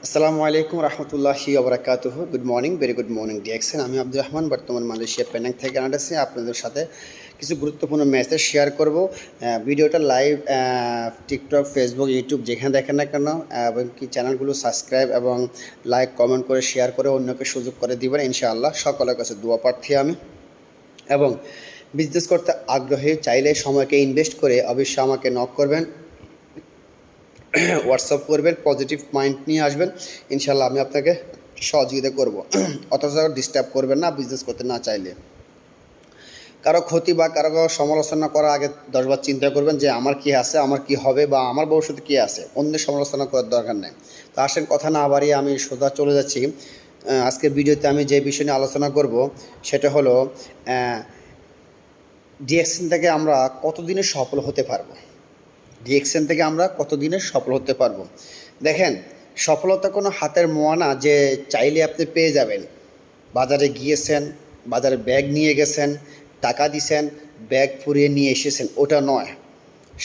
আসসালামু আলাইকুম রহমতুল্লাহি ওবরাকাতুহু। Good morning, very good morning ডিএক্সেন। আমি আব্দুর রহমান, বর্তমান মালয়েশিয়া পেনাং থেকে কানাডাসে আপনাদের সাথে কিছু গুরুত্বপূর্ণ মেসেজ শেয়ার করব। ভিডিওটা লাইভ টিকটক, ফেসবুক, ইউটিউব যেখানে দেখেন না কেন, এবং কি চ্যানেলগুলো সাবস্ক্রাইব এবং লাইক কমেন্ট করে শেয়ার করে অন্যকে সুযোগ করে দিবেন ইনশাআল্লাহ। সকলের কাছে দোয়া প্রার্থী আমি। এবং বিজনেস করতে আগ্রহী চাইলে সময়কে ইনভেস্ট করে অবশ্যই আমাকে নক করবেন, হোয়াটসঅ্যাপ করবেন, পজিটিভ মাইন্ড নিয়ে আসবেন, ইনশাল্লাহ আমি আপনাকে সহযোগিতা করব। অথচ ডিস্টার্ব করবেন না বিজনেস করতে না চাইলে। কারো ক্ষতি বা কারো সমালোচনা করার আগে 10বার চিন্তা করবেন যে আমার কি আছে, আমার কি হবে, বা আমার ভবিষ্যতে কী আছে। অন্যের সমালোচনা করার দরকার নেই। তো আসেন কথা না বাড়িয়ে আমি সোজা চলে যাচ্ছি। আজকের ভিডিওতে আমি যে বিষয় নিয়ে আলোচনা করব সেটা হলো ডিএক্সএন থেকে আমরা কতদিনে সফল হতে পারবো। ডিএক্সএন থেকে আমরা কতদিনে সফল হতে পারবো। দেখেন, সফলতা কোনো হাতের মোয়া না যে চাইলে আপনি পেয়ে যাবেন। বাজারে গিয়েছেন, বাজারে ব্যাগ নিয়ে গেছেন, টাকা দিছেন, ব্যাগ ফুরিয়ে নিয়ে এসেছেন, ওটা নয়।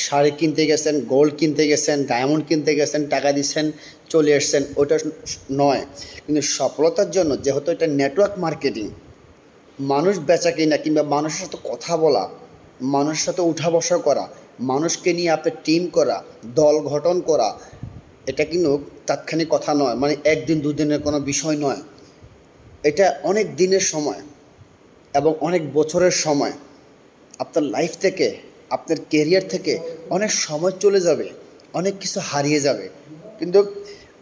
শাড়ি কিনতে গেছেন, গোল্ড কিনতে গেছেন, ডায়মন্ড কিনতে গেছেন, টাকা দিচ্ছেন, চলে এসছেন, ওটা নয়। কিন্তু সফলতার জন্য যেহেতু এটা নেটওয়ার্ক মার্কেটিং, মানুষ বেচা কিনা কিংবা মানুষের সাথে কথা বলা, মানুষের সাথে উঠা বসা করা, মানুষকে নিয়ে আপনার টিম করা, দল গঠন করা, এটা কিন্তু তাৎক্ষণিক কথা নয়, মানে একদিন দুদিনের কোনো বিষয় নয়। এটা অনেক দিনের সময় এবং অনেক বছরের সময়। আপনার লাইফ থেকে, আপনার কেরিয়ার থেকে অনেক সময় চলে যাবে, অনেক কিছু হারিয়ে যাবে। কিন্তু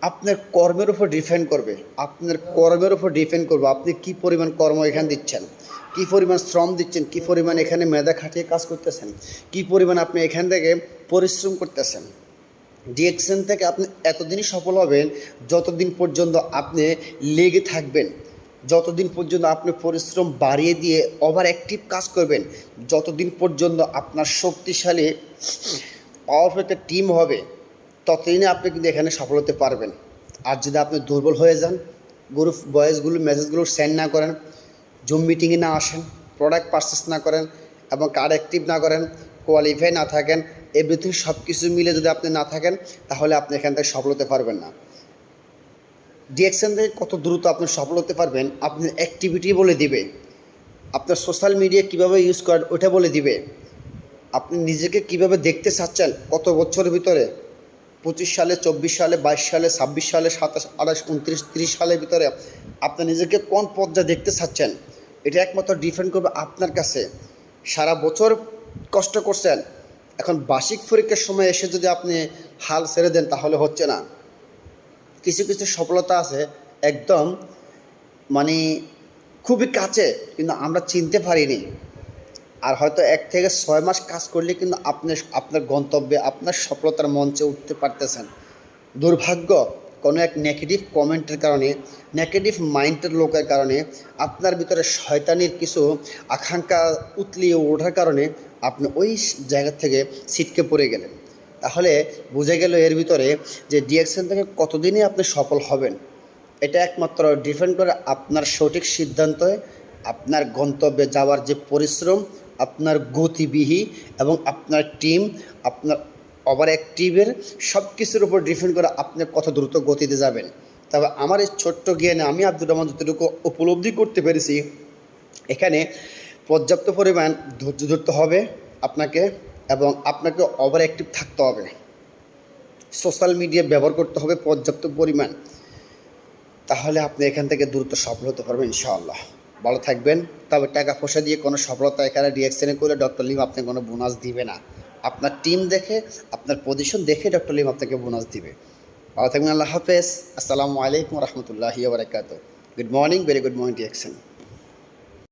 আপনার কর্মের উপর ডিপেন্ড করবে, আপনি কী পরিমাণ কর্ম এখানে দিচ্ছেন, কী পরিমাণ শ্রম দিচ্ছেন, কী পরিমাণ এখানে মেধা খাটিয়ে কাজ করতেছেন, কী পরিমাণ আপনি এখান থেকে পরিশ্রম করতেছেন। ডিএক্সএন থেকে আপনি এতদিনই সফল হবেন যতদিন পর্যন্ত আপনি লেগে থাকবেন, যতদিন পর্যন্ত আপনি পরিশ্রম বাড়িয়ে দিয়ে ওভার অ্যাক্টিভ কাজ করবেন, যতদিন পর্যন্ত আপনার শক্তিশালী পাওয়ারফুল একটা টিম হবে, ততদিনে আপনি কিন্তু এখানে সফল হতে পারবেন। আর যদি আপনি দুর্বল হয়ে যান, গ্রুপ ভয়েসগুলো, মেসেজগুলো সেন্ড না করেন, জুম মিটিংয়ে না আসেন, প্রোডাক্ট পারচেস না করেন এবং কার্ড অ্যাক্টিভ না করেন, কোয়ালিফাই না থাকেন, এভরিথিং সব কিছু মিলে যদি আপনি না থাকেন, তাহলে আপনি এখান থেকে সফল হতে পারবেন না। ডিএক্সএন থেকে কত দ্রুত আপনি সফল হতে পারবেন আপনার অ্যাক্টিভিটি বলে দিবে, আপনার সোশ্যাল মিডিয়া কীভাবে ইউজ করেন ওটা বলে দিবে, আপনি নিজেকে কিভাবে দেখতে চাচ্ছেন কত বছরের ভিতরে, 25 সালে, 24 সালে, 22 সালে, 26 সালে, 27, 28, 29, 30 সালের ভিতরে আপনি নিজেকে কোন পর্যায়ে দেখতে চাচ্ছেন, এটা একমাত্র ডিপেন্ড করবে আপনার কাছে। সারা বছর কষ্ট করছেন, এখন বার্ষিক পরীক্ষার সময় এসে যদি আপনি হাল ছেড়ে দেন তাহলে হচ্ছে না। কিছু কিছু সফলতা আছে একদম মানে খুবই কাছে, কিন্তু আমরা চিনতে পারিনি। আর হয়তো 1 থেকে 6 মাস কাজ করলে কিন্তু আপনি আপনার গন্তব্যে, আপনার সফলতার মঞ্চে উঠতে পারতেছেন। দুর্ভাগ্য কোনো এক নেগেটিভ কমেন্টের কারণে, নেগেটিভ মাইন্ডের লোকের কারণে, আপনার ভিতরে শয়তানির কিছু আকাঙ্ক্ষা উতলিয়ে ওঠার কারণে আপনি ওই জায়গা থেকে ছিটকে পড়ে গেলেন। তাহলে বুঝে গেল এর ভিতরে যে ডিএক্সএন থেকে কতদিনে আপনি সফল হবেন। এটা একমাত্র ডিপেন্ড করে আপনার সঠিক সিদ্ধান্তে, আপনার গন্তব্যে যাওয়ার যে পরিশ্রম, আপনার গতিবিধি এবং আপনার টিম, আপনার ওভার অ্যাক্টিভের সব কিছুর উপর ডিপেন্ড করে আপনি কত দ্রুত গতিতে যাবেন। তবে আমার এই ছোট্ট জ্ঞানে আমি আব্দুর রহমান যতটুকু উপলব্ধি করতে পেরেছি, এখানে পর্যাপ্ত পরিমাণ ধৈর্য ধরতে হবে আপনাকে, এবং আপনাকে ওভার অ্যাক্টিভ থাকতে হবে, সোশ্যাল মিডিয়া ব্যবহার করতে হবে পর্যাপ্ত পরিমাণ। তাহলে আপনি এখান থেকে দ্রুত সফল হতে পারবেন ইনশাআল্লাহ। ভালো থাকবেন। তবে টাকা পয়সা দিয়ে কোনো সফলতা এখানে ডিএক্সএনে করলে ডক্টর লিম আপনাকে কোনো বোনাস দিবে না। আপনার টিম দেখে, আপনার পজিশন দেখে ডক্টর লিম আপনাকে বোনাস দিবে। ভালো থাকবেন। আল্লাহ হাফেজ। আসসালামু আলাইকুম রহমতুল্লাহি ওয়া বারাকাতুহু। Good morning, very good morning DXN.